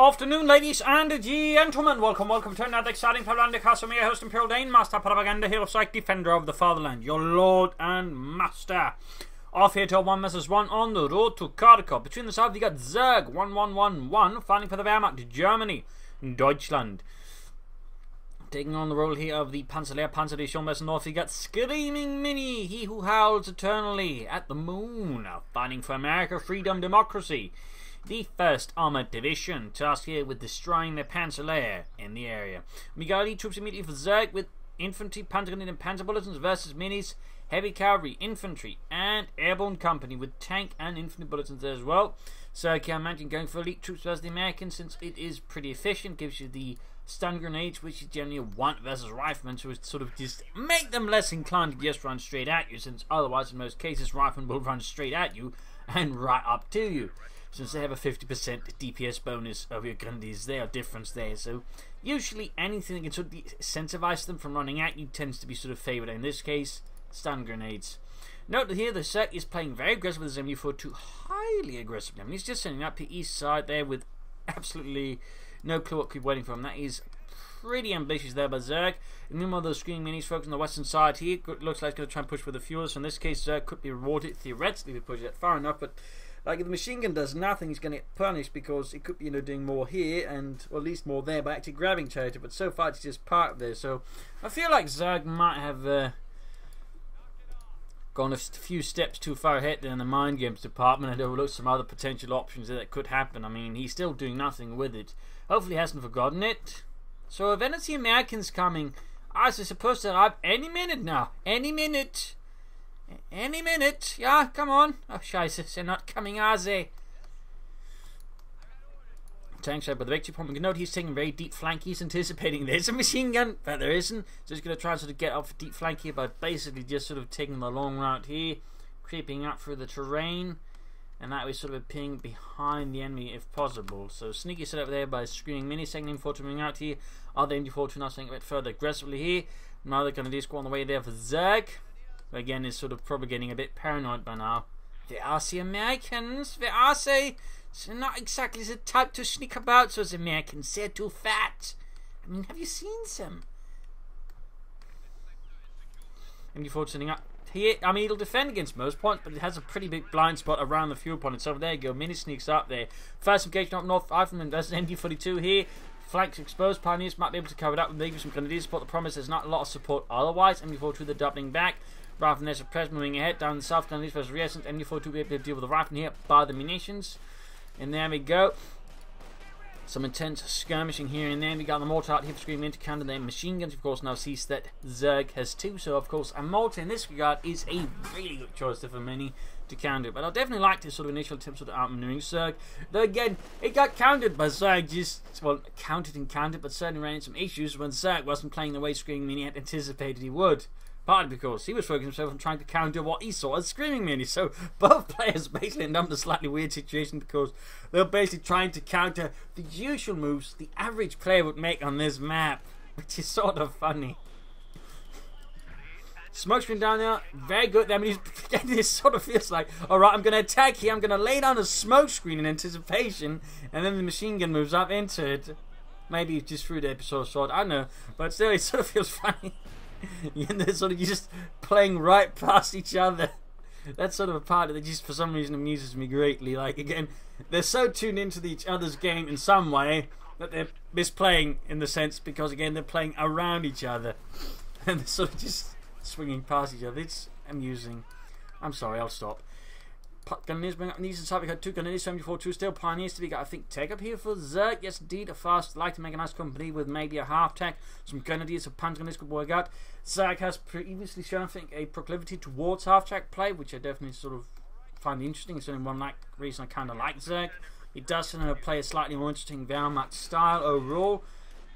afternoon, ladies and gentlemen. Welcome to another exciting Propagandacaster. I'm your host, Imperial Dane, Master Propaganda Hero Psych, Defender of the Fatherland, your Lord and Master. Off here to 1 vs 1 on the road to Kharkov. Between the south, you got Zerg 1111 fighting for the Wehrmacht, Germany, Deutschland. Taking on the role here of the Panzerlehr Panzerdivision west north, you got ScreamingMinnie, he who howls eternally at the moon, fighting for America, freedom, democracy. The 1st Armored Division, tasked here with destroying the Panzerlehr in the area. We got elite troops immediately for Zerg with infantry, Panzergrenadier and Panzer bulletins versus minis, heavy cavalry, infantry, and airborne company with tank and infantry bulletins there as well. Zerg here, I imagine going for elite troops versus the Americans since it is pretty efficient, gives you the stun grenades, which is generally a want versus riflemen, so it's sort of just make them less inclined to just run straight at you, since otherwise in most cases riflemen will run straight at you and right up to you. Since they have a 50% DPS bonus of your grenadiers there, or difference there. So usually anything that can sort of incentivize them from running at you tends to be sort of favoured. In this case, stun grenades. Note that here the Zerg is playing very aggressive with his MU-42, highly aggressive. I mean, he's just sending up the east side there with absolutely no clue what could be waiting for him. That is pretty ambitious there by Zerg. And meanwhile, those ScreamingMinnies focus on the western side here. Looks like it's going to try and push for the fuels. So in this case, Zerg could be rewarded theoretically if we push it far enough, but like if the machine gun does nothing, he's going to get punished because it could be, doing more here and or at least more there by actually grabbing territory. But so far it's just parked there. So I feel like Zerg might have gone a few steps too far ahead in the mind games department and overlooked some other potential options that could happen. I mean, he's still doing nothing with it. Hopefully he hasn't forgotten it. So if any Americans coming, I was supposed to arrive any minute now. Any minute. Any minute, yeah, come on. Oh, scheiße, they're not coming, are they? Tank shot by the victory point. We can note he's taking a very deep flank. He's anticipating there's a machine gun, but there isn't. So he's going to try and sort of get off a deep flank here by basically just sort of taking the long route here, creeping up through the terrain, and that way sort of appearing behind the enemy if possible. So sneaky set up there by ScreamingMinnie, second M4 moving out here. Other MD4 now staying a bit further aggressively here. Now they're going to just go on the way there for Zerg. Again, is sort of probably getting a bit paranoid by now. Where are the Americans? Where are they? They're not exactly the type to sneak about, so the Americans, they're too fat. I mean, have you seen them? MD4 sending up here. I mean, it'll defend against most points, but it has a pretty big blind spot around the fuel point. So there you go. Mini sneaks up there. First engagement up north. Rifleman does an MD42 here. Flanks exposed. Pioneers might be able to cover it up with maybe some grenadier support. The promise there's not a lot of support otherwise. MD42 they're doubling back. Rather than there's a press moving ahead down the south, grenadiers versus reasons. MD42 will be able to deal with the rifle here by the munitions. And there we go. Some intense skirmishing here and there. We got the mortar out here for ScreamingMinnie to counter their machine guns. Of course, now sees that Zerg has 2. So, of course, a mortar in this regard is a really good choice for Minnie to counter. But I definitely like this sort of initial attempt sort of outmaneuvering Zerg. Though, again, it got countered by Zerg. Countered, but certainly ran into some issues when Zerg wasn't playing the way ScreamingMinnie had anticipated he would. Partly because he was focusing himself on trying to counter what he saw as ScreamingMinnie. So both players basically end up in a slightly weird situation because they're basically trying to counter the usual moves the average player would make on this map, which is sort of funny. Smoke screen down there, very good. I mean, this sort of feels like, alright, I'm going to attack here, I'm going to lay down a smoke screen in anticipation, and then the machine gun moves up into it. Maybe just through the episode sword, I don't know, but still, it sort of feels funny. And they're sort of just playing right past each other. That's sort of a part that just for some reason amuses me greatly. Like, again, they're so tuned into each other's game in some way that they're misplaying in the sense because, again, they're playing around each other. And they're sort of just swinging past each other. It's amusing. I'm sorry, I'll stop. Grenadiers bring up these inside. We got 2 Grenadiers, 74-2 still. Pioneers to be got, I think, take up here for Zerg. Yes, indeed, a fast, like to make a nice company with maybe a half tech. Some Grenadiers, a Panzer Grenadiers could work out. Zerg has previously shown, I think, a proclivity towards half tech play, which I definitely sort of find interesting. It's only one reason I kind of like Zerg. It does play a slightly more interesting Wehrmacht style overall.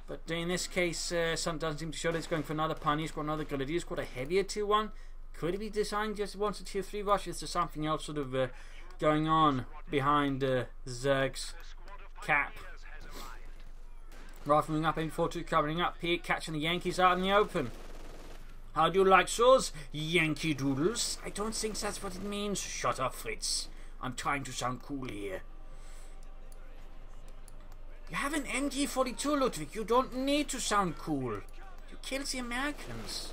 But in this case, some doesn't seem to show that it's going for another Pioneer squad, another Grenadier squad, a heavier tier 1. Could it be designed just once a tier 3 rush? Is there something else sort of going on behind Zerg's cap? Rifling up, M42 covering up here, catching the Yankees out in the open. How do you like those, Yankee Doodles? I don't think that's what it means. Shut up, Fritz. I'm trying to sound cool here. You have an MG42, Ludwig. You don't need to sound cool. You killed the Americans.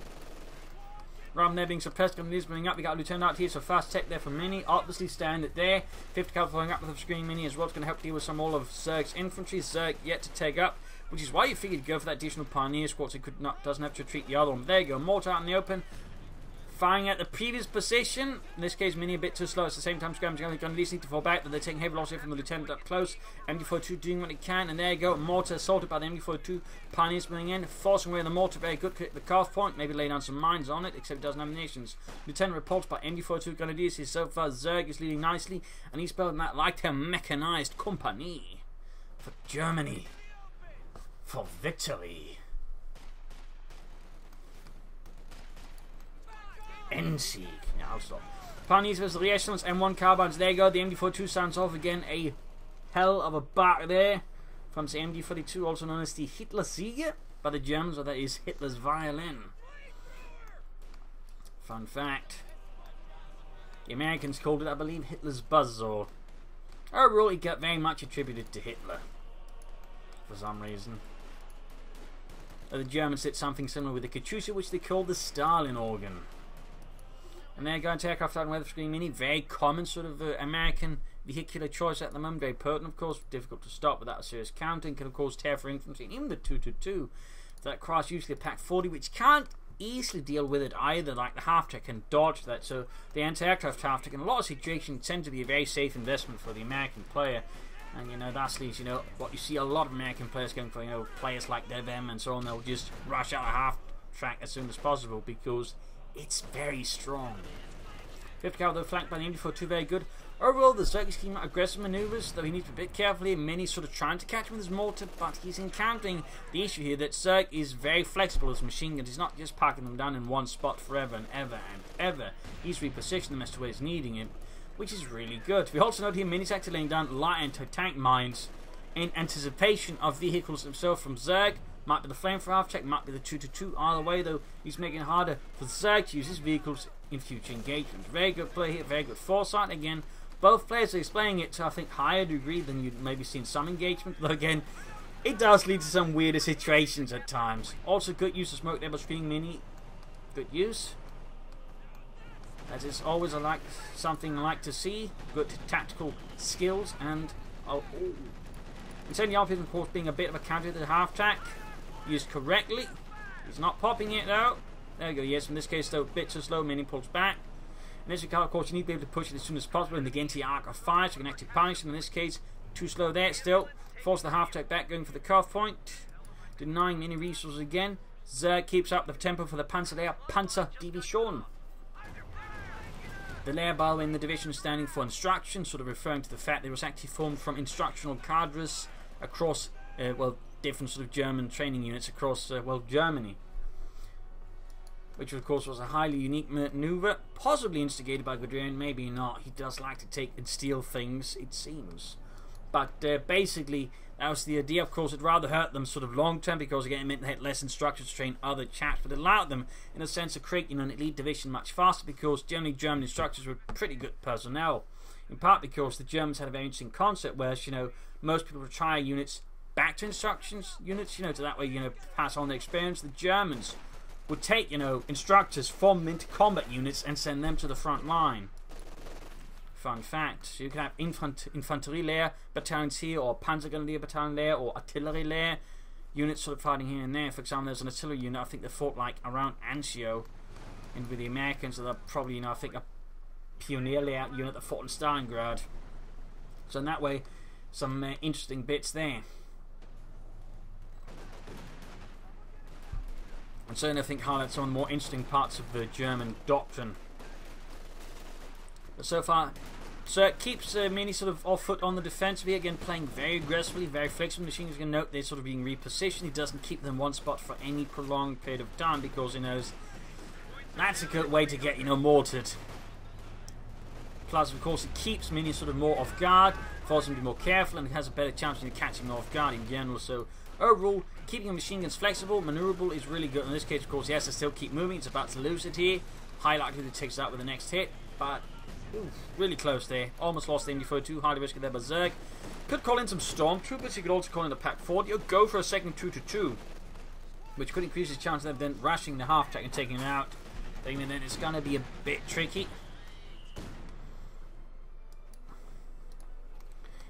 Rather than there being suppressed communities moving up, we got a lieutenant out here, so fast tech there for Minnie. Obviously stand it there. 50 cal following up with the ScreamingMinnie as well. It's going to help deal with some all of Zerg's infantry. Zerg yet to take up, which is why you figured to go for that additional Pioneer squad so it doesn't have to retreat the other one. But there you go, mortar out in the open. Firing at the previous position. In this case, Minnie a bit too slow. At the same time, Scram's going to need to fall back, but they're taking heavy loss here from the lieutenant up close. MD42 doing what it can, and there you go. Mortar assaulted by the MD42. Pioneers moving in, forcing away the mortar. Very good. Hit the Coh point. Maybe lay down some mines on it, except it doesn't have munitions. Lieutenant reports by MD42 Grenadiers. So far, Zerg is leading nicely, and he's building that like a mechanized company for Germany. For victory. Endsieg. Yeah, I'll stop. Pioneers versus the Echelons, M1 carbines. There you go. The MD42 sounds off again. A hell of a bark there from the MD42, also known as the Hitler Siege by the Germans, or that is Hitler's violin. Fun fact. The Americans called it, I believe, Hitler's buzzsaw. Overall, it got very much attributed to Hitler for some reason. The Germans did something similar with the Coh2, which they called the Stalin organ. And they're going to aircraft out and weather ScreamingMinnie. Very common sort of American vehicular choice at the moment. Very potent, of course. Difficult to stop without a serious counting. Can, of course, tear for infantry. And even the 222. That cross usually a Pack 40, which can't easily deal with it either. Like the half-track can dodge that. So the anti-aircraft half-track in a lot of situations tend to be a very safe investment for the American player. And, you know, that's leads, you know, what you see a lot of American players going for, you know, players like them and so on. They'll just rush out a half-track as soon as possible because it's very strong. 50 cal though flanked by the MD42, very good. Overall, the Zerg is keeping out aggressive maneuvers, though he needs to be a bit careful here. Minnie's sort of trying to catch him with his mortar, but he's encountering the issue here that Zerg is very flexible as machine guns. He's not just parking them down in one spot forever and ever and ever. He's repositioned them as to where he's needing it, which is really good. We also note here Minnie's actually laying down light anti-tank mines in anticipation of vehicles themselves from Zerg. Might be the flamethrower half-check, might be the 222. Either way, though, he's making it harder for Zerg to use his vehicles in future engagements. Very good play here, very good foresight. Again, both players are displaying it to, I think, higher degree than you'd maybe see in some engagements. Though, again, it does lead to some weirder situations at times. Also, good use of smoke there by ScreamingMinnie. Good use. That is always something I like to see. Good tactical skills and... And certainly the of course, being a bit of a counter to the half-track. Used correctly. He's not popping it though. There we go. Yes, in this case though, a bit too slow. Minnie pulls back. In this regard, of course, you need to be able to push it as soon as possible and again to the arc of fire, so you can actually punish him. In this case, too slow there still. Force the half-track back, going for the Coh point. Denying any resources again. Zerg keeps up the tempo for the Panzer Division. The layer, by the way, in the division is standing for instruction, sort of referring to the fact that it was actually formed from instructional cadres across, different sort of German training units across, Germany. Which, of course, was a highly unique maneuver, possibly instigated by Guderian, maybe not. He does like to take and steal things, it seems. But basically, that was the idea. Of course, it rather hurt them sort of long term because again, it meant they had less instructors to train other chaps, but it allowed them, in a sense, to create an elite division much faster because generally German instructors were pretty good personnel. In part because the Germans had a very interesting concept where, most people retire units back to instructions units, to that way, pass on their experience. The Germans would take, instructors, form them into combat units and send them to the front line. Fun fact, so you can have infantry layer battalions here, or Panzer Grenadier battalion layer, or artillery layer units sort of fighting here and there. For example, there's an artillery unit, I think they fought like around Anzio, and with the Americans, so they're probably, I think a pioneer layout unit that fought in Stalingrad. So in that way, some interesting bits there. And certainly I think highlights some of the more interesting parts of the German doctrine. But so far, so it keeps Minnie sort of off foot on the defensive here, again playing very aggressively, very flexible. Machines going to note they're sort of being repositioned. He doesn't keep them in one spot for any prolonged period of time because he knows that's a good way to get, mortared. Plus, of course, it keeps Minnie sort of more off guard, forces him to be more careful, and has a better chance of catching him off guard in general. So overall, keeping the machine guns flexible, maneuverable is really good. In this case, of course, he has to still keep moving. It's about to lose it here. High likelihood it takes it out with the next hit, but Ooh, really close there. Almost lost the MD42. Highly risky there by Zerg. Could call in some Stormtroopers. He could also call in the Pack 40 or go for a second 2-2, which could increase his chance of then rushing the half-track and taking it out. But even then, it's going to be a bit tricky.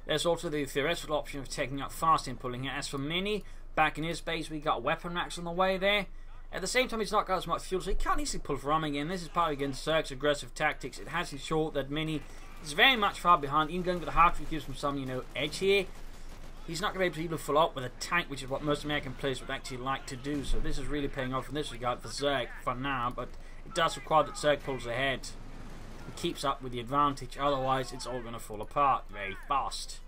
There's also the theoretical option of taking up fast and pulling it. As for Minnie, back in his base, we got weapon racks on the way there. At the same time, he's not got as much fuel, so he can't easily pull from again. This is partly against Zerg's aggressive tactics. It has ensured that Minnie is very much far behind. Even going with the half-track gives him some, you know, edge here. He's not going to be able to even full up with a tank, which is what most American players would actually like to do. So this is really paying off in this regard for Zerg for now, but it does require that Zerg pulls ahead and keeps up with the advantage. Otherwise, it's all going to fall apart very fast.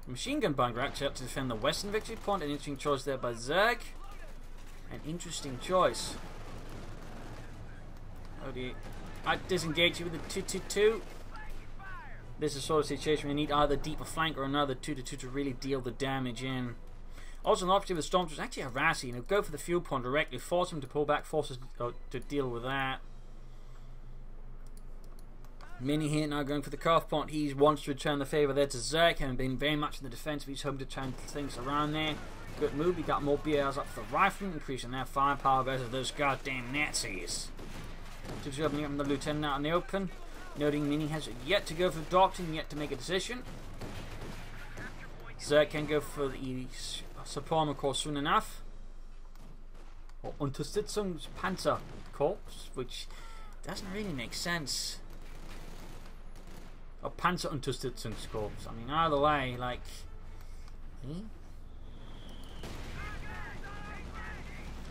Machine gun bunker actually up to defend the western victory point. An interesting choice there by Zerg. An interesting choice. Oh dear. I disengage you with the 2-2-2. This is sort of situation where you need either a deeper flank or another 2-2 to really deal the damage in. Also, an option with Stormtroopers actually harass you. Go for the fuel point directly, force him to pull back, force us to deal with that. Minnie here now going for the Coh point. He wants to return the favour there to Zerg, having been very much in the defence of his home to turn things around there. Good move. He got more BRs up for the rifle, increasing their firepower versus those goddamn Nazis. Just opening up the lieutenant out in the open. Noting Minnie has yet to go for the doctrine, yet to make a decision. Zerg can go for the Supreme Corps soon enough. Or Unterstützungspanzerkorps, which doesn't really make sense. Or Panzerunterstützungskorps. I mean, either way, like...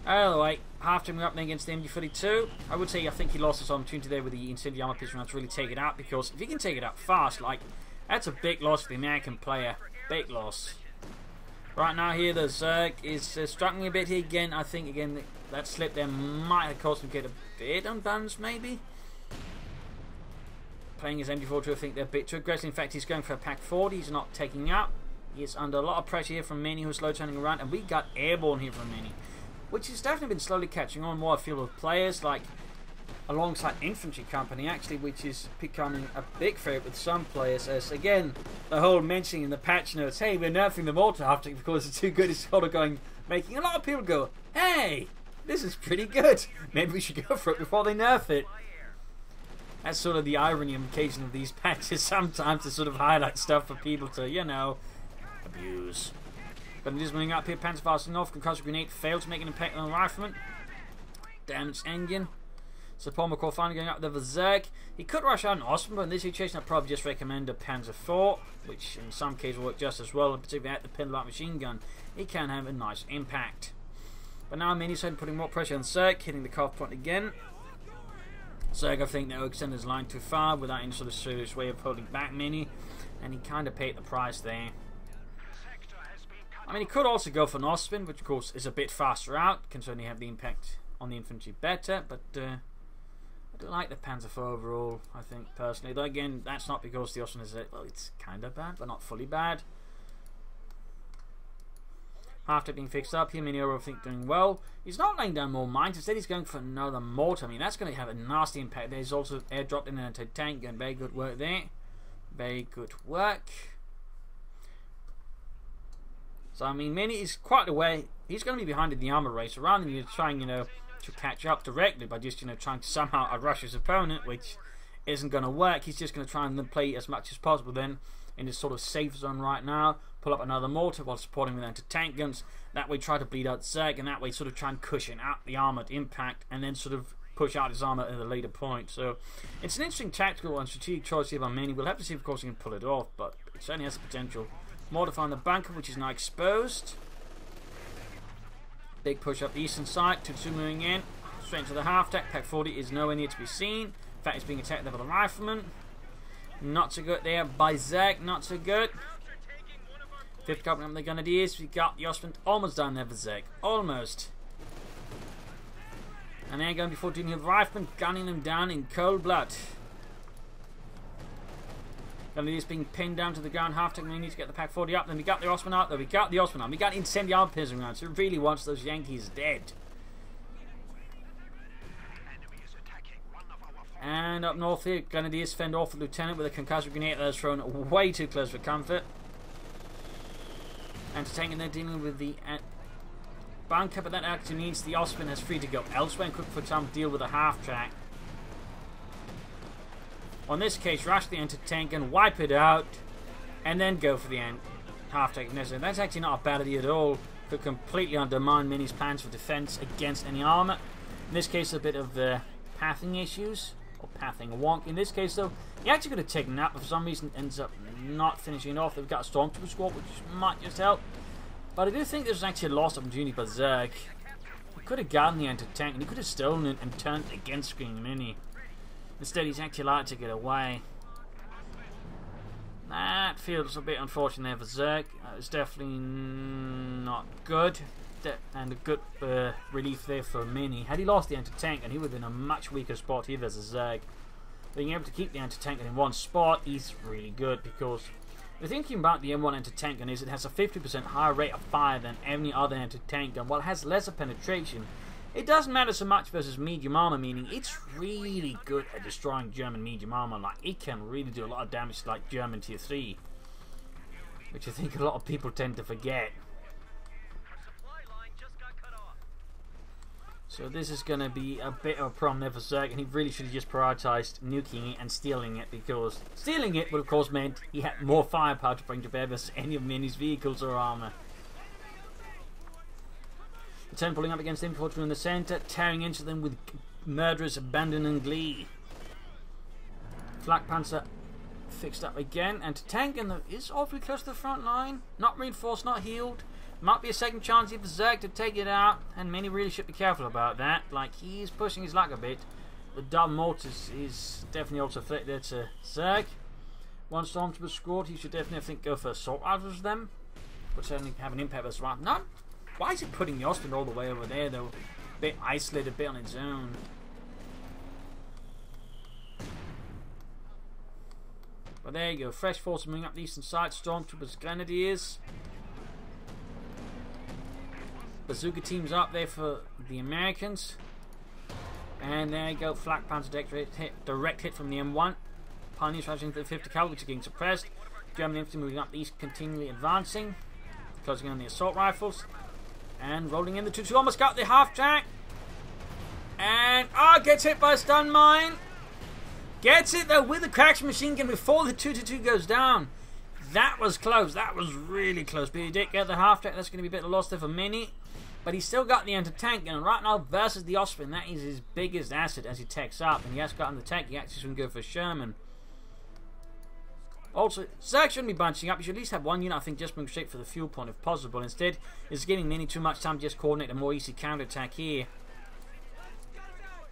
Either way, half-time up against the MD42. I would say I think he lost his opportunity there with the incendiary armor pistol round to really take it out, because if he can take it out fast, like, that's a big loss for the American player. Big loss. Right now here, the Zerg is struggling a bit here again. I think, again, that slip there might have caused him to get a bit unbalanced, maybe. Playing his MD42, I think they're a bit too aggressive. In fact, he's going for a Pack 40. He's not taking up. He is under a lot of pressure here from Minnie, who's slow turning around, and we got airborne here from Minnie, which has definitely been slowly catching on more. I feel with players like alongside Infantry Company, actually, which is becoming a big favourite with some players. As again, the whole mentioning in the patch notes, hey, we're nerfing the mortar after because it's too good. It's sort of going, making a lot of people go, hey, this is pretty good. Maybe we should go for it before they nerf it. That's sort of the irony and occasion of these patches sometimes, to sort of highlight stuff for people to, you know, abuse. But it is running up here. Panzer fastening off. Concussive grenade failed to make an impact on the rifleman. Damaged engine. Supreme Corps finally going up there for Zerg. He could rush out an Osprey, but in this situation I'd probably just recommend a Panzer IV, which in some cases will work just as well, particularly at the pin-light machine gun. It can have a nice impact. But now Minnie's putting more pressure on Zerg, hitting the Coh point again. Zerg, I think, they'll extend his line too far without any sort of serious way of holding back Minnie, and he kind of paid the price there. I mean, he could also go for an Osprey, which of course is a bit faster out, can certainly have the impact on the infantry better, but I do like the Panzer IV overall, I think, personally. Though again, that's not because the Osprey is, well, it's kind of bad, but not fully bad. After being fixed up, him and Euro, I think, doing well. He's not laying down more mines. Instead, he's going for another mortar. I mean, that's going to have a nasty impact. There's also airdropped in an anti-tank gun. Very good work there. Very good work. So, I mean, Minnie is quite away. He's going to be behind in the armor race. So rather than trying, you know, to catch up directly by just, you know, trying to somehow outrush his opponent, which isn't going to work. He's just going to try and play as much as possible then in this sort of safe zone right now. Pull up another mortar while supporting with anti-tank guns. That way try to bleed out Zerg, and that way sort of try and cushion out the armoured impact, and then sort of push out his armour at a later point. So it's an interesting tactical and strategic choice here by Minnie. We'll have to see, of course, he can pull it off, but it certainly has the potential. Mortifying the bunker, which is now exposed. Big push up the eastern side. 2-2 moving in. Straight into the half-deck. Pack 40 is nowhere near to be seen. In fact, it's being attacked there by the rifleman. Not so good there by Zerg. Not so good. Fifth company up the Grenadiers. We got the Osprey almost down there for Zerg. Almost. And they're going before doing the rifleman, gunning them down in cold blood. Grenadiers being pinned down to the ground. Half-tech, we need to get the Pack 40 up. Then we got the Osprey out there. We got the Osprey out. We got incendiary piercing rounds. So it really wants those Yankees dead. And up north here, Grenadiers fend off the lieutenant with a concussive grenade that is thrown way too close for comfort. Anti-tank, and they're dealing with the bunker, but that actually means the Osprey has free to go elsewhere and could, for example, deal with a half-track. On this case, rush the anti-tank and wipe it out, and then go for the half-track if necessary. That's actually not a bad idea at all. Could completely undermine Minnie's plans for defense against any armor. In this case, a bit of pathing issues. Or pathing a wonk. In this case, though, he actually could have taken that, but for some reason ends up not finishing it off. They've got a Stormtrooper squad, which might just help. But I do think there's actually a lost opportunity for Zerg. He could have gotten the anti-tank, and he could have stolen it and turned it against ScreamingMinnie. Instead, he's actually allowed to get away. That feels a bit unfortunate there for Zerg. It's definitely not good. And a good relief there for Minnie. Had he lost the anti-tank, and he would have been a much weaker spot here versus Zerg. Being able to keep the anti-tank in one spot is really good, because the thinking about the M1 anti-tank gun is it has a 50% higher rate of fire than any other anti-tank gun. While it has lesser penetration, it doesn't matter so much versus medium armor, meaning it's really good at destroying German medium armor. Like, it can really do a lot of damage to, like, German tier 3, which I think a lot of people tend to forget. So this is going to be a bit of a problem there for Zerg, and he really should have just prioritised nuking it and stealing it, because stealing it would of course meant he had more firepower to bring to bear versus any of Minnie's vehicles or armour. The 10 pulling up against infantry in the centre, tearing into them with murderous abandon and glee. Flak Panzer fixed up again, and to tank and is awfully close to the front line. Not reinforced, not healed. Might be a second chance here for Zerg to take it out, and Minnie really should be careful about that. Like, he's pushing his luck a bit. The double mortars is definitely also a threat there to Zerg. One Stormtrooper squad, he should definitely, I think, go for assault rifles them. Would certainly have an impact versus rifle. No, why is he putting the Austin all the way over there, though? A bit isolated, a bit on its own. But there you go, fresh force moving up the eastern side. Stormtroopers, Grenadiers. Bazooka teams up there for the Americans. And there you go, Flak Panzer direct hit from the M1. Pioneers rushing to the 50 cavalry, which are getting suppressed. German infantry moving up the east, continually advancing. Closing on the assault rifles. And rolling in the 2-2, almost got the half track. And, gets hit by a stun mine. Gets it though with the cracks machine gun before the 2-2 goes down. That was close, that was really close. But he did get the half track, that's going to be a bit of a loss there for Minnie. But he's still got the anti-tank gun right now versus the Osprey, and that is his biggest asset as he techs up. And he has gotten the tank, he actually shouldn't go for Sherman. Also, Zerg shouldn't be bunching up. You should at least have one unit, I think, just moving straight for the fuel point if possible. Instead, it's giving Minnie too much time to just coordinate a more easy counter-attack here.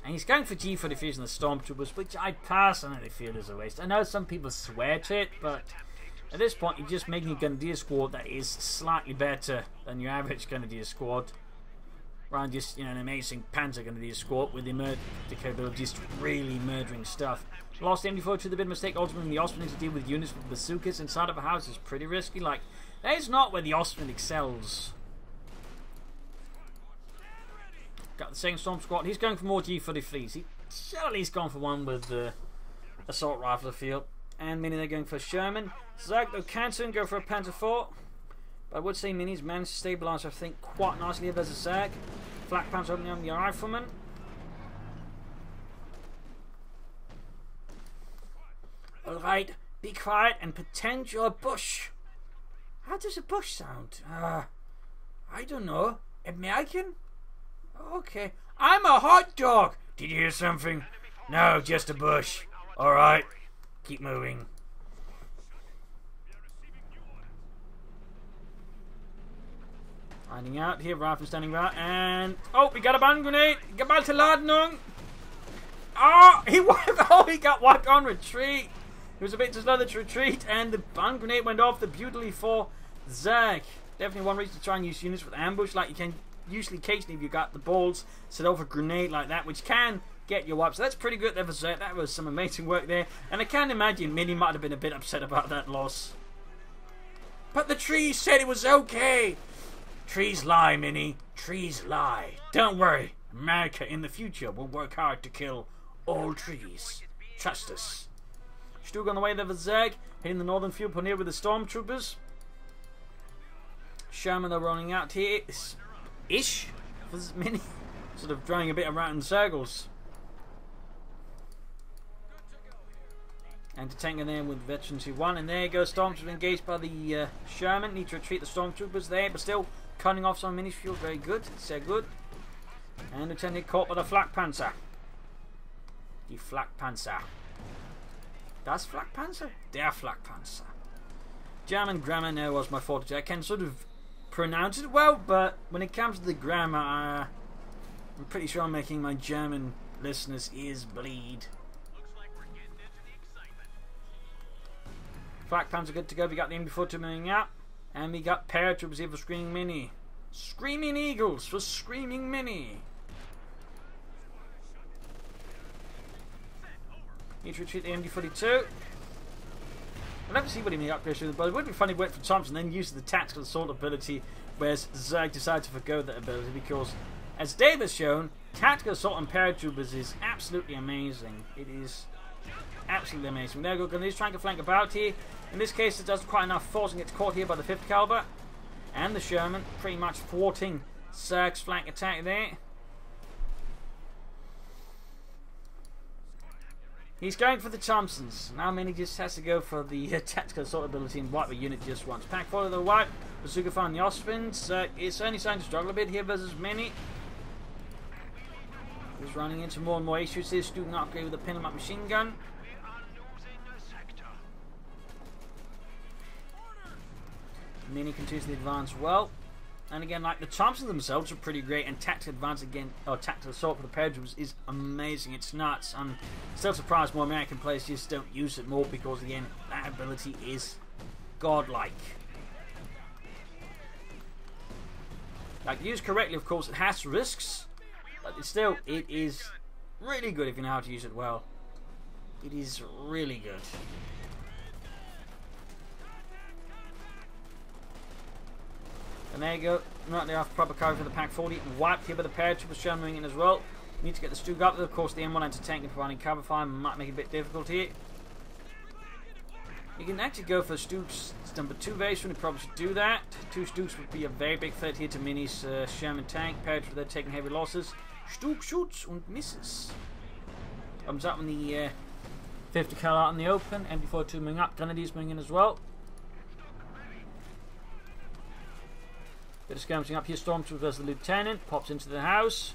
And he's going for G for defusing the Stormtroopers, which I personally feel is a waste. I know some people swear to it, but at this point, you're just making a Grenadier squad that is slightly better than your average Grenadier squad. Rather than just, you know, an amazing Panzer Grenadier squad with the capability just really murdering stuff. Lost MD4 to the big mistake. Ultimately, the Osprey needs to deal with units with bazookas inside of a house is pretty risky. Like, that is not where the Osprey excels. Got the second Storm Squad. He's going for more G40 fleets. He should at least gone for one with the assault rifle field. And Minnie, they're going for Sherman. Zerg, though, can soon go for a Panzer IV. But I would say Minnie's managed to stabilise, I think, quite nicely here versus Zerg. Flak Panzer opening on the rifleman. Alright, be quiet and pretend you're a bush. How does a bush sound? I don't know. American? Okay. I'm a hot dog. Did you hear something? No, just a bush. Alright, keep moving. Finding out here, rifle standing right, and oh, we got a band grenade. Gebalteladnung. He got wiped on retreat. He was a bit too slow to retreat, and the band grenade went off the beautifully for Zerg. Definitely one reason to try and use units with ambush, like you can usually occasionally if you got the balls set off a grenade like that, which can get you wiped. So that's pretty good there for Zerg. That was some amazing work there, and I can imagine Minnie might have been a bit upset about that loss. But the trees said it was okay. Trees lie, Minnie. Trees lie. Don't worry. America in the future will work hard to kill all trees. Trust us. Stug on the way there for Zerg, hitting the northern field point here with the stormtroopers. Sherman they're rolling out here. Ish for this mini. Sort of drawing a bit around in circles. And to tank in there with Veterans who won. And there goes Stormtroopers engaged by the Sherman. Need to retreat the Stormtroopers there, but still cutting off some mini fuel. Very good. It's good. And Lieutenant caught by the Flak Panzer. Die Flak Panzer. Das Flak Panzer? Der Flak Panzer. German grammar now was my forte. I can sort of pronounce it well, but when it comes to the grammar, I'm pretty sure I'm making my German listeners' ears bleed. Flak Panzer good to go. We got the MB-42 moving out, and we got paratroopers here for ScreamingMinnie. Screaming Eagles for ScreamingMinnie. Need to retreat the MD-42. I'll never see what he may upgrade to, but it would be funny if he went for Thompson and then used the tactical assault ability, whereas Zerg decided to forgo that ability because, as Dave has shown, tactical assault on paratroopers is absolutely amazing. It is absolutely amazing. There we go, he's trying to flank about here. In this case, it doesn't quite enough force and gets caught here by the 5th caliber. And the Sherman pretty much thwarting Zerg's flank attack there. He's going for the Thompsons. Now Minnie just has to go for the tactical assault ability and wipe the unit just once. Pack follow the wipe. Bazooka find the Osprins. It's only starting to struggle a bit here versus Minnie. He's running into more and more issues here. Student upgrade with a pin up machine gun. Minnie continues to advance well. And again, like the Thompsons themselves are pretty great, and tactical advance again, or tactical assault for the paratroopers is amazing. It's nuts. I'm still surprised more American players just don't use it more because again, that ability is godlike. Like used correctly, of course, it has risks, but it is really good if you know how to use it well. It is really good. And there you go, right there off proper cover for the Pack 40. Wiped here by the paratroopers, Sherman in as well. Need to get the Stug up there. Of course, the M1 anti-tank and providing cover fire might make it a bit difficult here. You can actually go for Stug's number 2 very soon. You probably should do that. 2 Stugs would be a very big threat here to Minnie's Sherman tank. Paratroopers, they're taking heavy losses. Stug shoots and misses. Comes up in the 50 cal out in the open. MB-42 moving up. Grenadiers moving in as well. Bit of skirmishing up here. Stormtrooper versus the Lieutenant. Pops into the house.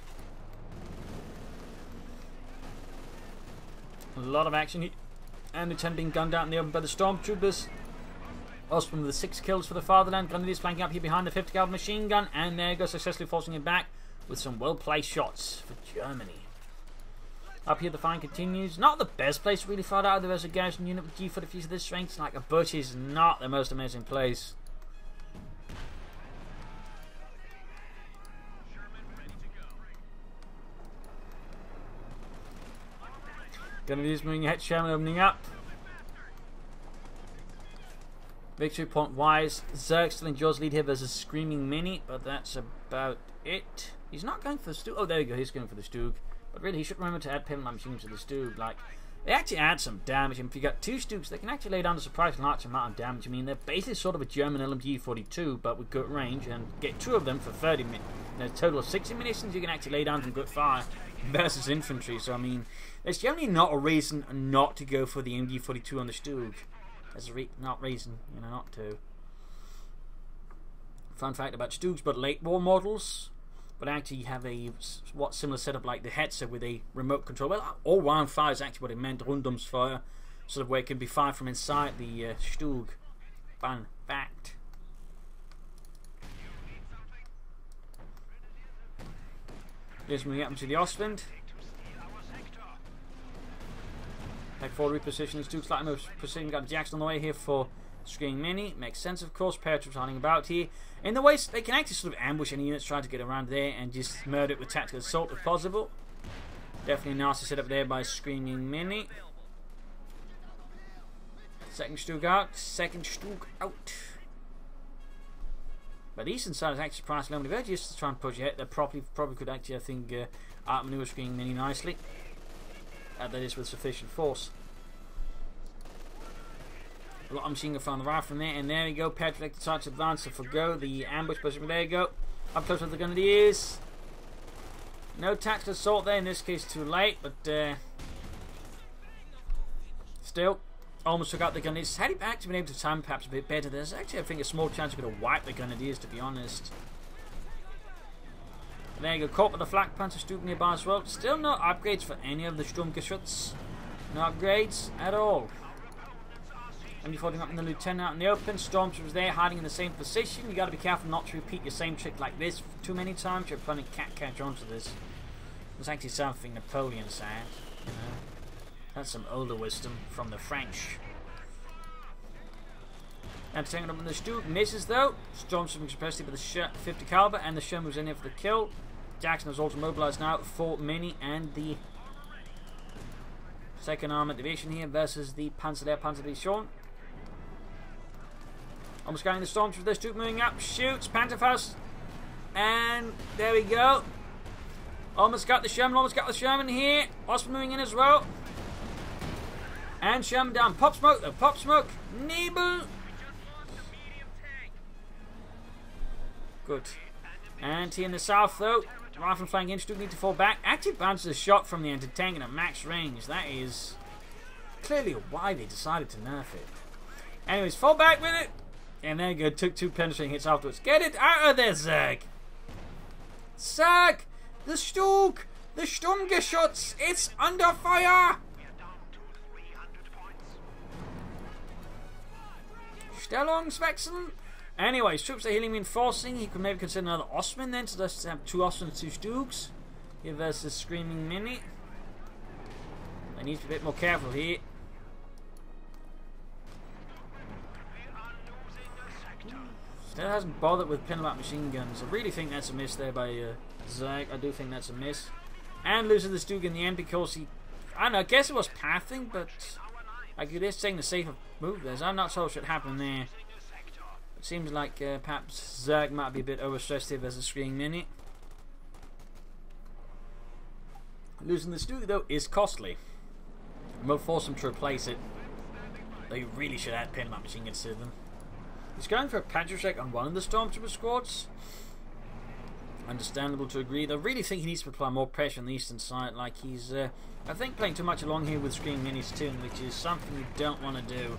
A lot of action here. And Lieutenant being gunned out in the open by the Stormtroopers. Osprey with the 6 kills for the Fatherland. Grenadiers flanking up here behind the 50 caliber machine gun. And there goes successfully forcing it back with some well-placed shots for Germany. Up here the fight continues. Not the best place to really fight out of the Reserve Garrison unit with G-45 of this strength. Like a Butch is not the most amazing place. Grenadiers moving ahead, Sherman opening up. Victory point wise, Zerg still enjoys lead here versus ScreamingMinnie, but that's about it. He's not going for the Stug. Oh, there we go, he's going for the Stug. But really, he should remember to add pivot machines to the Stug. Like, they actually add some damage, and if you got 2 Stugs, they can actually lay down a surprisingly large amount of damage. I mean, they're basically sort of a German LMG-42, but with good range, and get 2 of them for 30 minutes. A total of 60 munitions, you can actually lay down some good fire versus infantry. So, I mean, there's generally not a reason not to go for the MG-42 on the Stug. There's a reason, you know, not to. Fun fact about Stugs, but late war models, but actually have a similar setup like the Hetzer with a remote control. Well, all-round fire is actually what it meant, Rundumsfire, sort of where it can be fired from inside the Stug. Fun fact. Here's moving up to the Ostwind. Pack 4 repositioning, Stugs slightly more precision. Got Jackson on the way here for ScreamingMinnie. Makes sense, of course. Paratroopers running about here. In the ways they can actually sort of ambush any units trying to get around there and just murder it with tactical assault if possible. Definitely a nasty setup there by ScreamingMinnie. Second Stug out. Second Stug out. But the eastern side is actually surprisingly limited. They're just trying to push ahead. They probably could actually, I think, outmaneuver ScreamingMinnie nicely. That is with sufficient force. A lot of machine gun fire on the right from there, and there we go. Petrolect starts to advance to forgo the ambush position. There you go. Up close with the Grenadiers. No tactical assault there, in this case too late, but still, almost took out the Grenadiers. Had he actually been able to time perhaps a bit better, there's actually, I think, a small chance he could have wiped the Grenadiers, to be honest. And there you go, caught with the Flak Panzer Stuke nearby as well. Still no upgrades for any of the Sturmgeschütz. No upgrades at all. And you're folding up in the Lieutenant out in the open. Stormtroopers there hiding in the same position. You got to be careful not to repeat your same trick like this too many times. You're planning cat catch onto this. It's actually something Napoleon said. You know, that's some older wisdom from the French. And taking up in the Stuke misses though. Stormtroopers suppressed with the 50 caliber, and the Sherman was in here for the kill. Jackson is also mobilized now for Minnie and the 2nd Armored Division here versus the Panzer Division. Almost getting the Stormtroopers, the Stuke moving up, shoots, Panzerfaust, and there we go. Almost got the Sherman here. Osprey moving in as well. And Sherman down. Pop smoke though, pop smoke. Nebel. Good. And here in the south though, rifle flying in, Stuke need to fall back. Actually bounces a shot from the anti-tank at max range. That is clearly why they decided to nerf it. Anyways, fall back with it. And there you go, took 2 penetrating hits afterwards. Get it out of there, Zerg! Zerg! The Stuke! The Sturmgeschütz! It's under fire! Stellungswechseln! Anyways, troops are healing reinforcing. He could maybe consider another Ostman then, so let's have 2 Ostman and 2 Stukes. Here versus ScreamingMinnie. They need to be a bit more careful here. Still hasn't bothered with pinback machine guns. I really think that's a miss there by Zerg. I do think that's a miss. And losing the Stuke in the end because he... I don't know, I guess it was pathing, but... like, it is taking the safer move there. So I'm not so sure what happened there. It seems like perhaps Zerg might be a bit overstressed here versus ScreamingMinnie. Losing the Stuke, though, is costly. And we'll force them to replace it. They really should add pinback machine guns to them. He's going for a Patriot check on one of the Stormtrooper squads. Understandable to agree. I really think he needs to apply more pressure on the eastern side. Like he's, I think, playing too much along here with ScreamingMinnie's tune, which is something you don't want to do.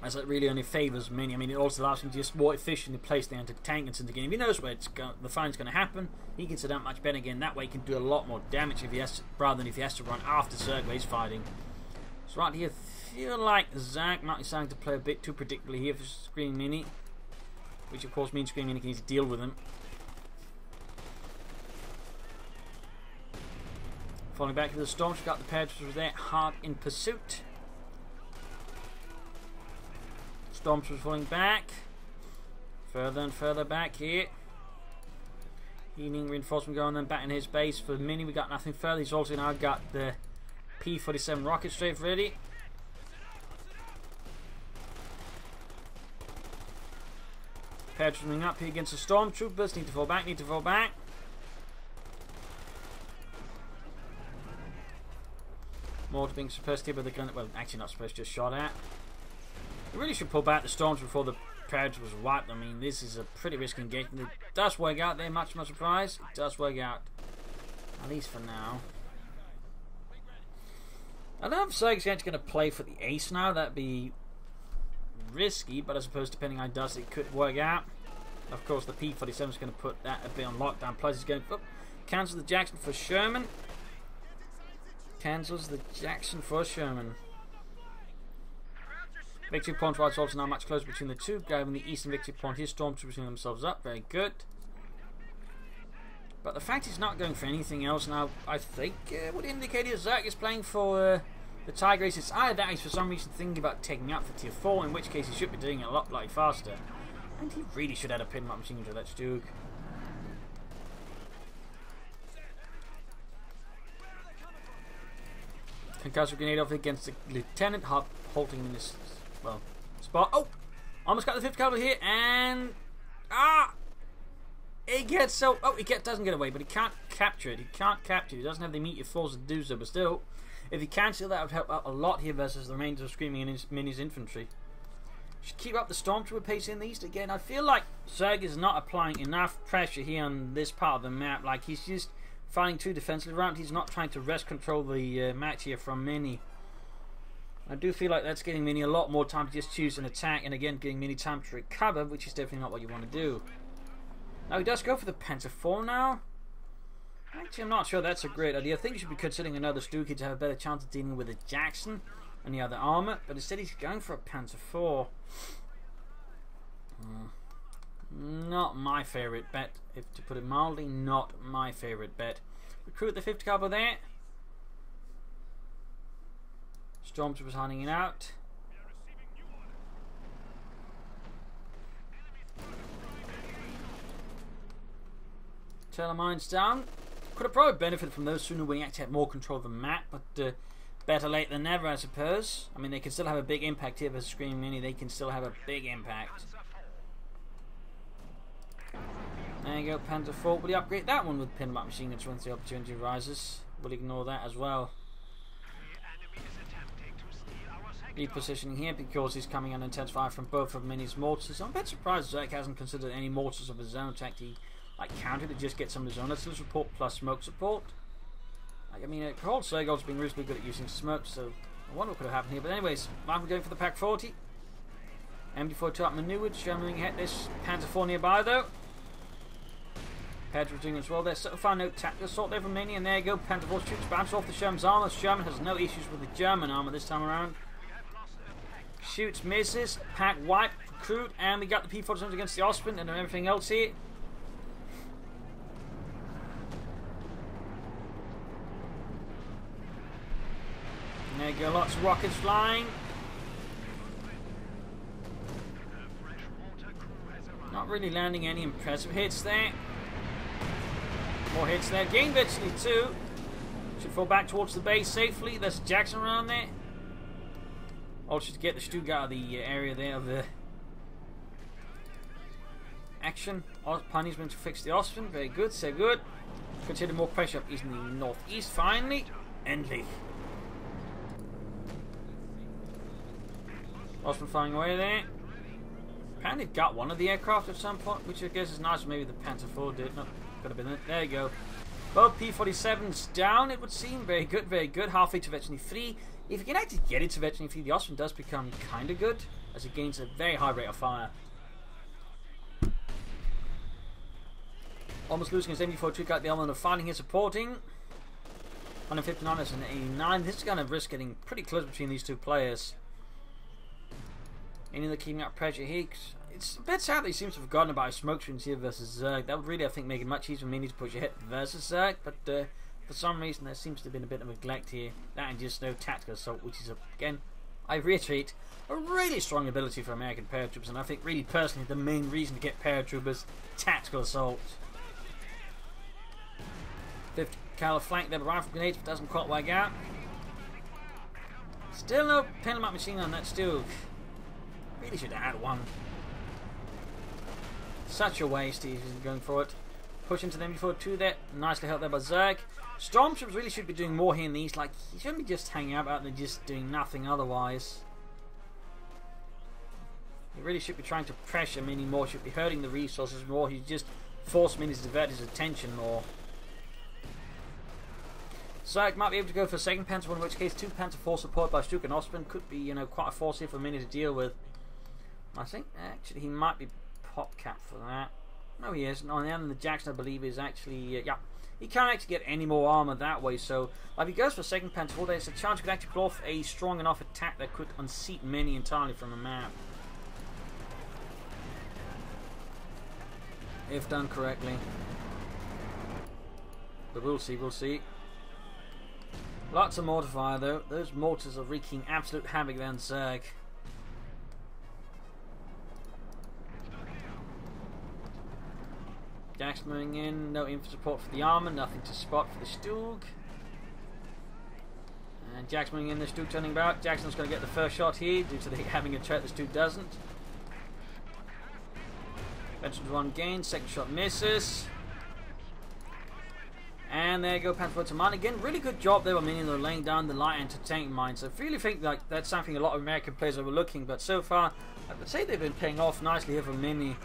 As it really only favours Minnie. I mean, it also allows him to just more efficiently place the anti-tank into the game. If he knows where the fire's going to happen, he can set out much better again. That way he can do a lot more damage if he has to, rather than if he has to run after Zerg where he's fighting. So right here, I feel like Zerg might be starting to play a bit too predictably here for ScreamingMinnie, which of course means ScreamingMinnie can need to deal with him. Falling back to the storm, she's got the Patriots there, hard in pursuit. Stormtroopers falling back. Further and further back here. Healing reinforcement going then back in his base. For Minnie, we got nothing further. He's also now got the P-47 rocket strafe ready. Patriots moving up here against the Stormtroopers. Need to fall back, need to fall back. More being suppressed here by the gun. Well, actually not suppressed, just shot at. We really should pull back the Storms before the Predators was wiped. I mean, this is a pretty risky engagement. It does work out there, much surprise. It does work out. At least for now. I don't know if Zerg's actually going to play for the ace now. That'd be risky, but I suppose depending on how he does, it could work out. Of course, the P-47 is going to put that a bit on lockdown. Plus, he's going to cancel the Jackson for Sherman. Cancels the Jackson for Sherman. Victory point right, also now much closer between the two. Grabbing the eastern victory point here. Stormtroopers themselves up. Very good. But the fact he's not going for anything else now, I think, would indicate that Zerg is playing for the Tiger Ace. It's either that he's for some reason thinking about taking up for tier 4, in which case he should be doing it a lot bloody faster. And he really should add a pinlock machine to that Stuke. Concussive grenade off against the Lieutenant, halting in this spot. Oh! Almost got the 5th caliber here, and he gets so... Oh, doesn't get away, but he can't capture it. He can't capture it. He doesn't have the immediate force to do so, but still, If he can steal that, would help out a lot here versus the remainder of ScreamingMinnie's infantry. Should keep up the Stormtrooper pace in the east again. I feel like Zerg is not applying enough pressure here on this part of the map. Like, he's just fighting too defensively around. He's not trying to wrest control the match here from Minnie. I do feel like that's getting Minnie a lot more time to just choose an attack, and again getting Minnie time to recover, which is definitely not what you want to do. Now he does go for the Panther 4 now. Actually, I'm not sure that's a great idea. I think you should be considering another Stookie to have a better chance of dealing with a Jackson and the other armor, but instead he's going for a Panther 4. Not my favourite bet, if to put it mildly, not my favourite bet. Recruit the 50 caliber there. Stormtroopers hunting it out. Telemines down. Could have probably benefited from those sooner when you actually had more control of the map, but better late than never, I suppose. I mean, they can still have a big impact here versus ScreamingMinnie. They can still have a big impact. There you go, Panther 4. Will he upgrade that one with Pinback Machine Guns once the opportunity arises? We'll ignore that as well. Repositioning here because he's coming on intense fire from both of Minnie's mortars. I'm a bit surprised Zerg hasn't considered any mortars of his own to actually counter to just get some of his own let's support plus smoke support. I mean, Cold Zerg's been reasonably good at using smoke, so I wonder what could have happened here. But anyways, I'm going for the Pack 40. MD42 outmaneuvered, Sherman hit this Panther 4 nearby though. Pedro's doing as well there. So far no tactical assault there from Minnie, and there you go, Panther 4 shoots bounce off the Sherman's armor. Sherman has no issues with the German armor this time around. Shoots, misses, Pack wipe, recruit, and we got the P-47 against the Osprey and everything else here. And there you go, lots of rockets flying. Not really landing any impressive hits there. More hits there, gained virtually 2. Should fall back towards the base safely. There's Jackson around there. Also to get the Stug out of the area there of the action. Punishment to fix the Ostman. Very good, so good. Consider more pressure up east in the northeast. Finally, endlich. Ostman flying away there. Apparently got one of the aircraft at some point, which I guess is nice. Maybe the Panther 4 did. No, could have been it. There you go. Both P-47s down, it would seem. Very good, very good. Halfway to virtually free. If you can actually get it to virtually free, the Ostman does become kind of good, as it gains a very high rate of fire. Almost losing his MD42, got the element of fighting here, supporting. 159 and 89. This is going to risk getting pretty close between these two players. Any other keeping up pressure here? It's a bit sad that he seems to have forgotten about his smoke screens here versus Zerg. That would really, I think, make it much easier for Minnie to push ahead versus Zerg, but for some reason there seems to have been a bit of neglect here. That and just no tactical assault, which is, again, I reiterate, a really strong ability for American paratroopers, and I think really personally the main reason to get paratroopers, tactical assault. 50 cal flank there, but rifle grenades doesn't quite work out. Still no Pinback machine gun, that's still... Really should have had one. Such a waste, he's going for it. Push into the MD42 there. Nicely helped there by Zerg. Stormtroopers really should be doing more here in the east. Like, he shouldn't be just hanging out there just doing nothing otherwise. He really should be trying to pressure Minnie more. Should be hurting the resources more. He just forced Minnie to divert his attention more. Zerg might be able to go for a second Panther, in which case 2 Panther 4 supported by Stuk and Osprey could be, quite a force here for Minnie to deal with. I think actually he might be pop cap for that. No, he isn't. On the end, the Jackson, I believe, is actually yeah. He can't actually get any more armor that way. So, if he goes for second Panther 4, there's a chance he could actually pull off a strong enough attack that could unseat Minnie entirely from the map, if done correctly. But we'll see. We'll see. Lots of mortar fire though. Those mortars are wreaking absolute havoc there on Zerg. Jackson moving in, no info support for the armor, nothing to spot for the Stug. And Jackson moving in, the Stug turning about. Jackson's going to get the first shot here due to having a turret, the Stug doesn't. Veterans one gain, second shot misses. And there you go, Panther to mine again. Really good job there by Minnie, they're laying down the light anti-tank mines. I really think like that's something a lot of American players are overlooking, but so far I would say they've been paying off nicely here for Minnie.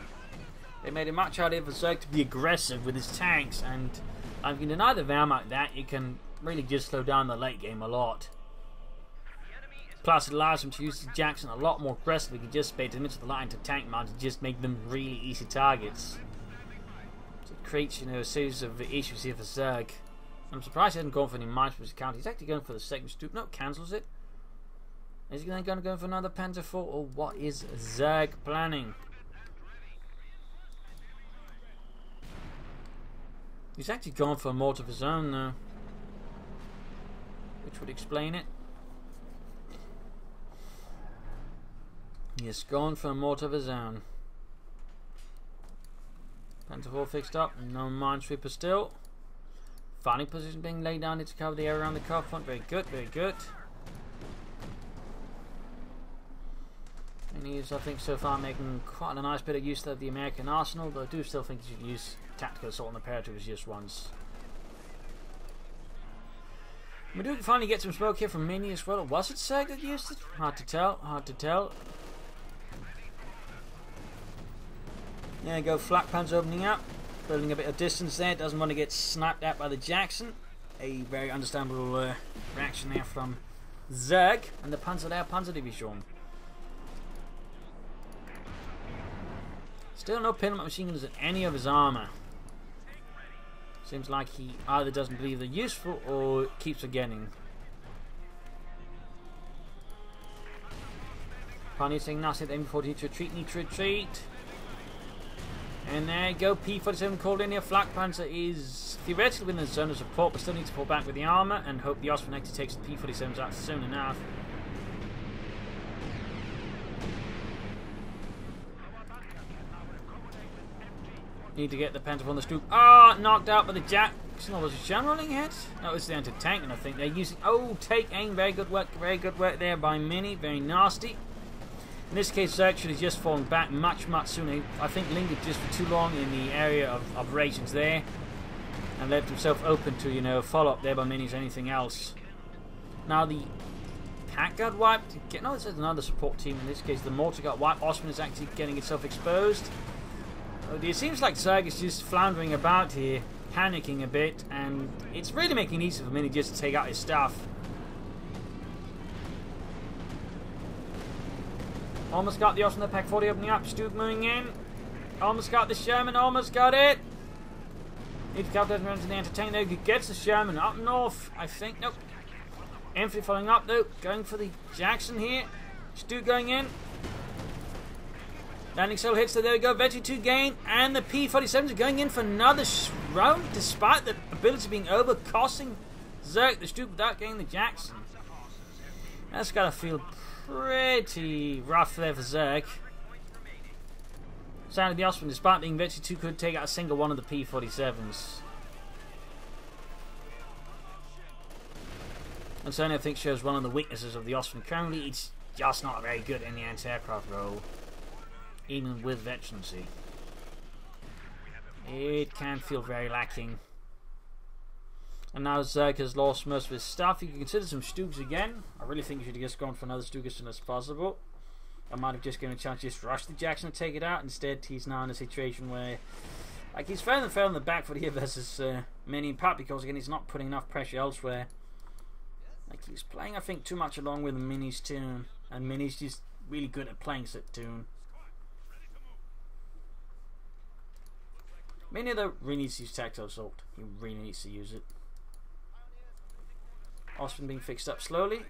They made it much harder for Zerg to be aggressive with his tanks, and if you deny the Wehrmacht like that, you can really just slow down the late game a lot. Plus it allows him to use the Jackson a lot more aggressively. You can just bait them into the light anti-tank mines and just make them really easy targets. Creates, a series of issues here for Zerg. I'm surprised he hasn't gone for any mines for his account. He's actually going for the second stoop. No, cancels it. Is he going to go for another Panzer IV, or what is Zerg planning? He's actually gone for a mortar of his own though, which would explain it. He has gone for a mortar of his own. Panther 4 fixed up, no minesweeper still. Fighting position being laid down to cover the area around the car front. Very good, very good. And he's, I think, so far making quite a nice bit of use of the American arsenal, though I do still think he should use tactical assault on the paratroopers just once. We do finally get some smoke here from Minnie as well. Was it Zerg that used it? Hard to tell, hard to tell. There you go, flak pans opening up, building a bit of distance there, doesn't want to get sniped at by the Jackson. A very understandable reaction there from Zerg and the Panzer there, Panzer Division. Still no pinlock machine guns in any of his armor. Seems like he either doesn't believe they're useful or keeps forgetting. Pioneer saying nasty at the M40, need to retreat. And there you go, P-47 called in here. Flak Panzer is theoretically within the zone of support, but still needs to pull back with the armour and hope the Osprey actually takes the P-47s out soon enough. Need to get the Panther on the stoop. Ah, knocked out by the Jackson. Was it Shan rolling hit? No, it's down to tank, and I think they're using. Oh, take aim. Very good work there by Minnie. Very nasty. In this case, Zerg should have just fallen back much sooner. I think lingered just for too long in the area of operations there and left himself open to, follow up there by Minnie's anything else. Now the pack got wiped. No, this is another support team. In this case, the mortar got wiped. Osman is actually getting itself exposed. It seems like Zerg is just floundering about here, panicking a bit, and it's really making it easy for Minnie just to take out his stuff. Almost got the Osman Pack 40 opening up. Stoop moving in. Almost got the Sherman. Almost got it. Need to calculate around to the entertainer. There. He gets the Sherman up north. I think. Nope. Infantry following up though. Going for the Jackson here. Stoop going in. Landing solo hits. So there we go. Veggie 2 gain. And the P-47s are going in for another round. Despite the ability being over. Costing Zerg the Stoop without getting the Jackson. That's got to feel pretty rough there for Zerg. Sadly, the Osprey, despite being Veggie 2, could take out a single one of the P-47s. And certainly I think shows one of the weaknesses of the Osprey. Currently, it's just not very good in the anti-aircraft role, even with veterancy. It can feel very lacking. And now Zerg has lost most of his stuff. You can consider some Stugs again. I really think you should have just gone for another Stug as soon as possible. I might have just given a chance to just rush the Jackson and take it out. Instead, he's now in a situation where he's fell in the back foot here versus Minnie, in part because again he's not putting enough pressure elsewhere. He's playing, I think, too much along with Minnie's tune, and Minnie's just really good at playing that tune. Minnie though really needs to use tactile assault. He really needs to use it. Osman being fixed up slowly.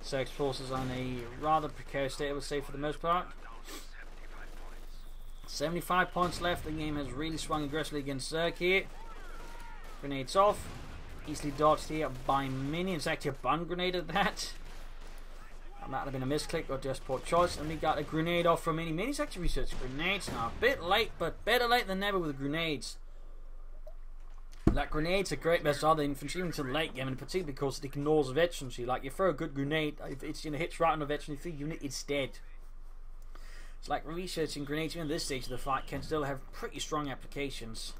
Zerg's forces on a rather precarious state, I would say, for the most part. 75 points left. The game has really swung aggressively against Zerg here. Grenades off. Easily dodged here by Minnie. It's actually a bun grenade at that. That might have been a misclick or just poor choice. And we got a grenade off from Minnie. Minnie's actually researched grenades now. A bit late, but better late than never with grenades. Like, grenades are great versus other infantry until the late game, and particularly because it ignores veterancy. Like, you throw a good grenade, if it's hits right on a veterancy unit, it's dead. It's like researching grenades, even at this stage of the fight, can still have pretty strong applications.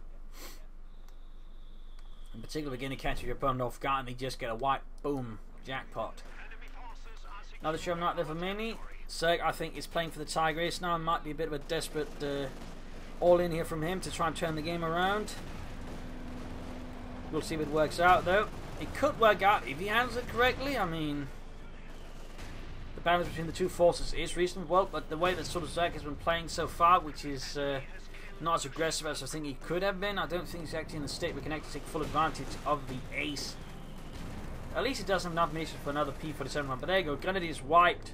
In particular, beginning to catch your opponent off guard and they just get a white boom jackpot. Another Sherman right there for Minnie. Zerg, I think, is playing for the Tiger Ace now. It might be a bit of a desperate all-in here from him to try and turn the game around. We'll see if it works out, though. It could work out if he handles it correctly. I mean, the balance between the two forces is reasonable, but the way that sort of Zerg has been playing so far, which is not as aggressive as I think he could have been, I don't think he's actually in the state we can actually take full advantage of the ace. At least he doesn't have enough munitions for another P-47 run. But there you go, Grenadier is wiped.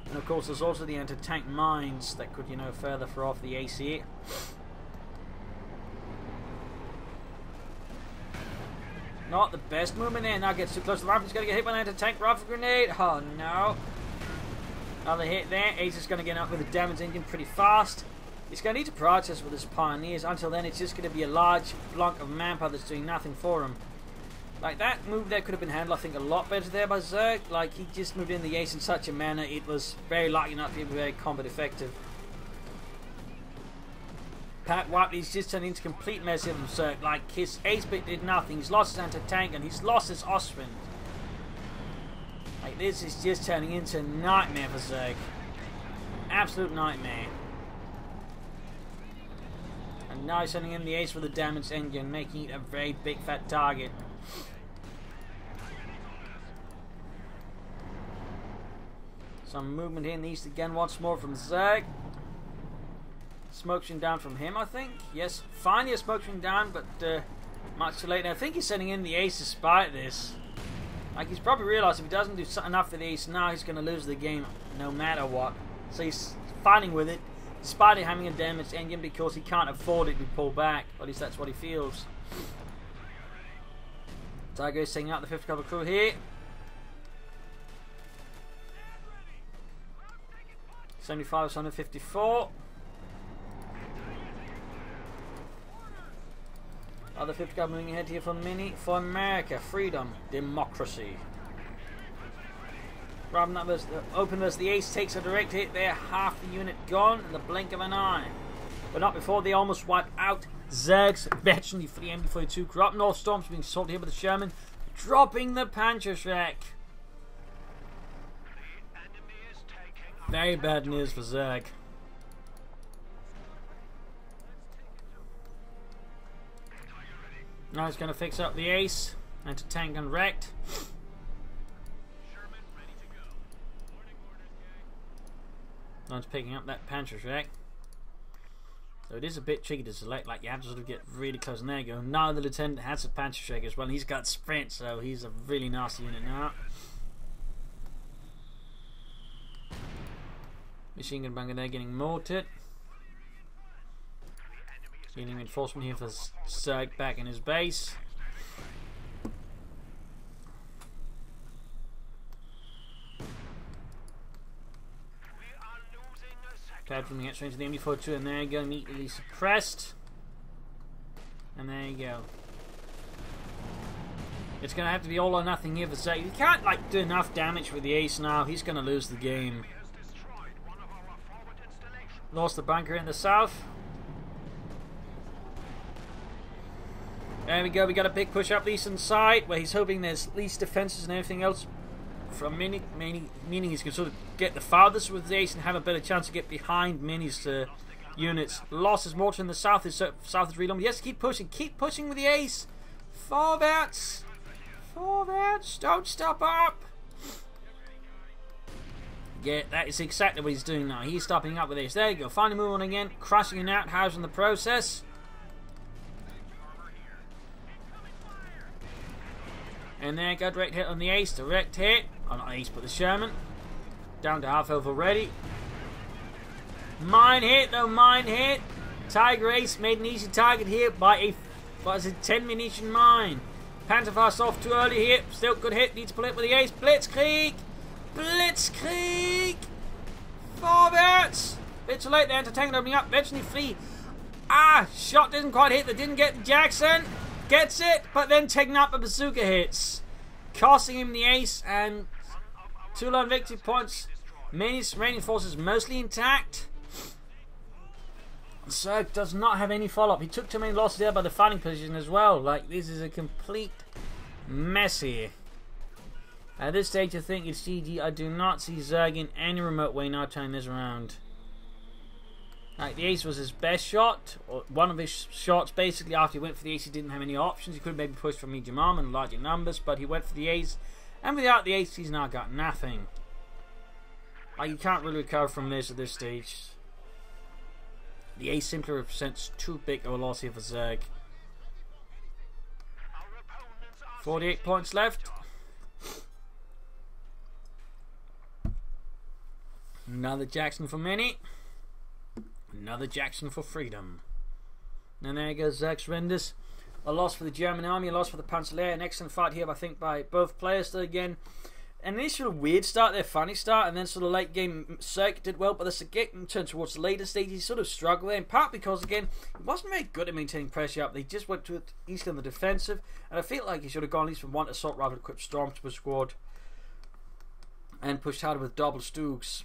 And of course, there's also the anti-tank mines that could, you know, further throw off the AC. Not the best movement there. Now gets too close to the rifle. He's going to get hit by an anti-tank rifle grenade. Oh no. Another hit there. Ace is going to get up with a damage engine pretty fast. He's going to need to prioritize with his pioneers. Until then, it's just going to be a large block of manpower that's doing nothing for him. Like, that move there could have been handled, I think, a lot better there by Zerg. Like, he just moved in the ace in such a manner, it was very likely not to be very combat effective. Pack wipe, he's just turned into a complete mess of Zerg. Like, his ace bit did nothing. He's lost his anti-tank and he's lost his Ostwind. Like, this is just turning into a nightmare for Zerg. Absolute nightmare. And now he's sending in the ace with a damaged engine, making it a very big fat target. Some movement here in the east again once more from Zerg. Smoke screen down from him, I think. Yes, finally a smoke screen down, but much too late. And I think he's sending in the ace despite this. Like, he's probably realised if he doesn't do enough for the ace now, he's going to lose the game no matter what. So he's fighting with it, despite it having a damaged engine, because he can't afford it to pull back. At least that's what he feels. Tiger is taking out the 5th cover crew here. 75 is 154. Other 5th guy moving ahead here for Minnie. For America, freedom, democracy. Rather than that, open as the ace takes a direct hit there. Half the unit gone in the blink of an eye. But not before they almost wipe out Zerg's veteran for the MB-42 crew. Up north, Storm's being assaulted here by the Sherman. Dropping the Panzerschreck. Very bad news for Zerg. Now he's going to fix up the ace. Anti-tank and wrecked. Now he's picking up that Panzerschreck. So it is a bit tricky to select. Like, you have to sort of get really close. And there you go. Now the lieutenant has a Panzerschreck as well. He's got sprint, so he's a really nasty unit now. Machine gun bunker there getting mortared. Getting reinforcement here for Zerg back in his base. Cloud from the X range of the MB-42, and there you go, immediately suppressed. And there you go. It's going to have to be all or nothing here for Zerg. If you can't, like, do enough damage with the ace now, he's going to lose the game. Lost the bunker in the south. There we go, we got a big push up the eastern side where he's hoping there's at least defenses and everything else from Minnie, meaning he's going to sort of get the farthest with the ace and have a better chance to get behind Minnie's units. Lost his mortar in the south, his south is reloaded. Yes, keep pushing with the ace. Forwards, don't stop up. Yeah, that is exactly what he's doing now. He's stopping up with this. There you go. Finally moving on again. Crushing an outhouse in the process. And there you go. Direct hit on the ace. Direct hit. Oh, not ace, but the Sherman. Down to half health already. Mine hit, though. Mine hit. Tiger Ace made an easy target here by a, what is it, 10 munition mine. Panzerfaust off too early here. Still good hit. Needs to pull it with the ace. Blitzkrieg. Blitzkrieg! Forwards! Bit too late, the anti-tank opening up, eventually flee. Ah! Shot didn't quite hit, they didn't get the Jackson. Gets it, but then taking up the bazooka hits. Costing him the ace and 2 lone victory points. Minnie's remaining forces mostly intact. Zerg does not have any follow-up. He took too many losses there by the fighting position as well. Like, this is a complete mess here. At this stage, I think it's GG. I do not see Zerg in any remote way now turning this around. Like, the ace was his best shot, or one of his shots. Basically, after he went for the ace, he didn't have any options. He could have maybe pushed for medium arm and larger numbers, but he went for the ace. And without the ace, he's now got nothing. Like, you can't really recover from this at this stage. The ace simply represents too big of a loss here for Zerg. 48 points left. Another Jackson for Minnie. Another Jackson for freedom. And there goes Zerg surrenders. A loss for the German army, a loss for the Panzerlehr. An excellent fight here, I think, by both players. There again, an initial weird start there, funny start, and then sort of late game Zerg did well, but as the game turned towards the later stage, he sort of struggled there, in part because, again, he wasn't very good at maintaining pressure up. They just went to it easily on the defensive, and I feel like he should have gone at least from one assault rifle equipped stormtrooper squad and pushed harder with double Stoogs.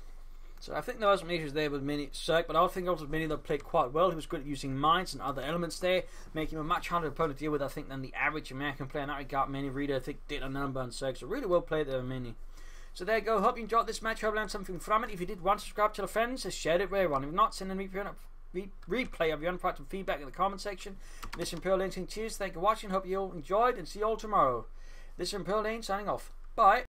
So I think there was some issues there with Minnie Zerg, but I think also Minnie that played quite well. He was good at using mines and other elements there, making him a much harder opponent to deal with, I think, than the average American player. In that regard, Minnie Reader, I think, did a number on Zerg, so really well played there, Minnie. So there you go. Hope you enjoyed this match. Hope you learned something from it. If you did, subscribe to your friends, share it with everyone. If not, send a replay of your unproductive feedback in the comment section. This is Imperial Lane saying cheers. Thank you for watching. Hope you all enjoyed, and see you all tomorrow. This is Imperial Lane signing off. Bye.